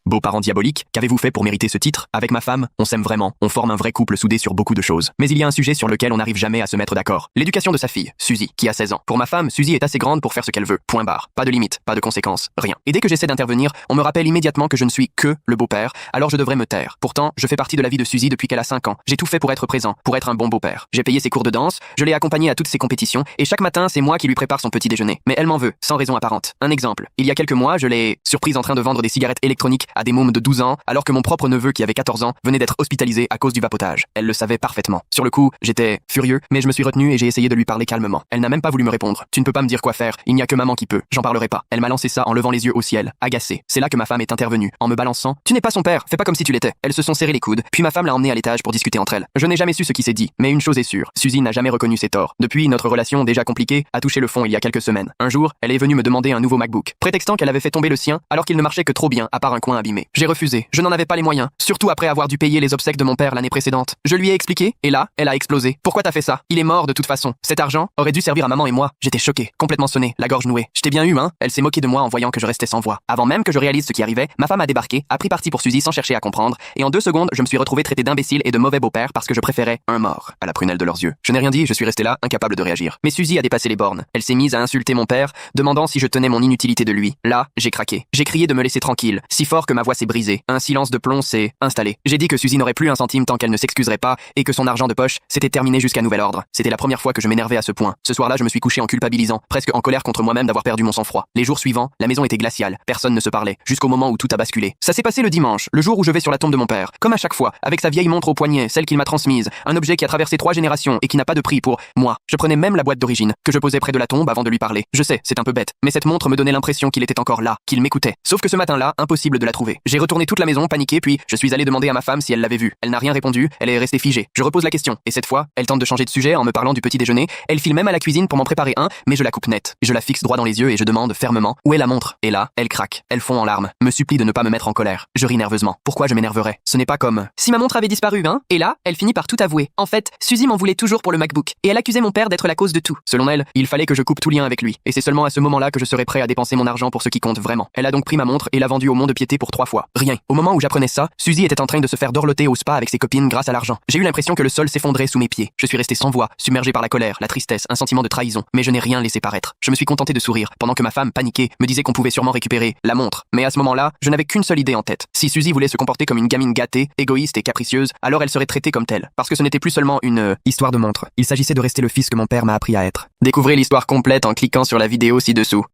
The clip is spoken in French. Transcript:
Beaux-parents diaboliques, qu'avez-vous fait pour mériter ce titre? Avec ma femme, on s'aime vraiment, on forme un vrai couple soudé sur beaucoup de choses. Mais il y a un sujet sur lequel on n'arrive jamais à se mettre d'accord. L'éducation de sa fille, Suzy, qui a 16 ans. Pour ma femme, Suzy est assez grande pour faire ce qu'elle veut. Point barre. Pas de limite, pas de conséquences, rien. Et dès que j'essaie d'intervenir, on me rappelle immédiatement que je ne suis que le beau-père, alors je devrais me taire. Pourtant, je fais partie de la vie de Suzy depuis qu'elle a 5 ans. J'ai tout fait pour être présent, pour être un bon beau-père. J'ai payé ses cours de danse, je l'ai accompagnée à toutes ses compétitions, et chaque matin, c'est moi qui lui prépare son petit déjeuner. Mais elle m'en veut, sans raison apparente. Un exemple. Il y a quelques mois, je l'ai surprise en train de vendre des cigarettes électroniques à des mômes de 12 ans, alors que mon propre neveu qui avait 14 ans venait d'être hospitalisé à cause du vapotage. Elle le savait parfaitement. Sur le coup, j'étais furieux, mais je me suis retenu et j'ai essayé de lui parler calmement. Elle n'a même pas voulu me répondre. Tu ne peux pas me dire quoi faire, il n'y a que maman qui peut. J'en parlerai pas. Elle m'a lancé ça en levant les yeux au ciel, agacée. C'est là que ma femme est intervenue, en me balançant. Tu n'es pas son père, fais pas comme si tu l'étais. Elles se sont serrées les coudes, puis ma femme l'a emmenée à l'étage pour discuter entre elles. Je n'ai jamais su ce qui s'est dit, mais une chose est sûre, Suzy n'a jamais reconnu ses torts. Depuis, notre relation, déjà compliquée, a touché le fond il y a quelques semaines. Un jour, elle est venue me demander un nouveau MacBook, prétextant qu'elle avait fait tomber le sien alors qu'il ne marchait que trop bien à part un coin abîmé. J'ai refusé, je n'en avais pas les moyens, surtout après avoir dû payer les obsèques de mon père l'année précédente. Je lui ai expliqué, et là, elle a explosé. Pourquoi t'as fait ça? Il est mort de toute façon. Cet argent aurait dû servir à maman et moi. J'étais choqué, complètement sonné, la gorge nouée. Je t'ai bien eu, hein? Elle s'est moquée de moi en voyant que je restais sans voix. Avant même que je réalise ce qui arrivait, ma femme a débarqué, a pris parti pour Suzy sans chercher à comprendre, et en 2 secondes, je me suis retrouvé traité d'imbécile et de mauvais beau-père parce que je préférais un mort à la prunelle de leurs yeux. Je n'ai rien dit, je suis resté là, incapable de réagir. Mais Suzy a dépassé les bornes. Elle s'est mise à insulter mon père, demandant si je tenais mon inutilité de lui. Là, j'ai craqué. J'ai crié de me laisser tranquille, si fort que ma voix s'est brisée. Un silence de plomb s'est installé. J'ai dit que Suzy n'aurait plus un centime tant qu'elle ne s'excuserait pas et que son argent de poche s'était terminé jusqu'à nouvel ordre. C'était la première fois que je m'énervais à ce point. Ce soir-là, je me suis couché en culpabilisant, presque en colère contre moi-même d'avoir perdu mon sang-froid. Les jours suivants, la maison était glaciale. Personne ne se parlait, jusqu'au moment où tout a basculé. Ça s'est passé le dimanche, le jour où je vais sur la tombe de mon père. Comme à chaque fois, avec sa vieille montre au poignet, celle qu'il m'a transmise, un objet qui a traversé 3 générations et qui n'a pas de prix pour moi. Je prenais même la boîte d'origine, que je posais près de la tombe avant de lui parler. Je sais, c'est un peu bête, mais cette montre me donnait l'impression qu'il était encore là, qu'il m'écoutait. Sauf que ce matin-là, impossible de la trouver. J'ai retourné toute la maison, paniqué, puis je suis allé demander à ma femme si elle l'avait vue. Elle n'a rien répondu, elle est restée figée. Je repose la question, et cette fois, elle tente de changer de sujet en me parlant du petit déjeuner. Elle file même à la cuisine pour m'en préparer un, mais je la coupe net. Je la fixe droit dans les yeux et je demande fermement où est la montre. Et là, elle craque, elle fond en larmes, me supplie de ne pas me mettre en colère. Je ris nerveusement. Pourquoi je m'énerverais? Ce n'est pas comme si ma montre avait disparu, hein? Et là, elle finit par tout avouer. En fait, Suzy m'en voulait toujours pour le MacBook, et elle accusait mon père d'être la cause de tout. Selon elle, il fallait que je coupe tout lien avec lui, et c'est seulement à ce moment-là que je serais prêt à dépenser mon argent pour ce qui compte vraiment. Elle a donc pris ma montre et l'a vendue au mont-de-piété pour 3 fois. Rien. Au moment où j'apprenais ça, Suzy était en train de se faire dorloter au spa avec ses copines grâce à l'argent. J'ai eu l'impression que le sol s'effondrait sous mes pieds. Je suis resté sans voix, submergé par la colère, la tristesse, un sentiment de trahison, mais je n'ai rien laissé paraître. Je me suis contenté de sourire, pendant que ma femme, paniquée, me disait qu'on pouvait sûrement récupérer la montre. Mais à ce moment-là, je n'avais qu'une seule idée en tête. Si Suzy voulait se comporter comme une gamine gâtée, égoïste et capricieuse, alors elle serait traitée comme telle. Parce que ce n'était plus seulement une histoire de montre. Il s'agissait de rester le fils que mon père m'a appris à être. Découvrez l'histoire complète en cliquant sur la vidéo ci-dessous.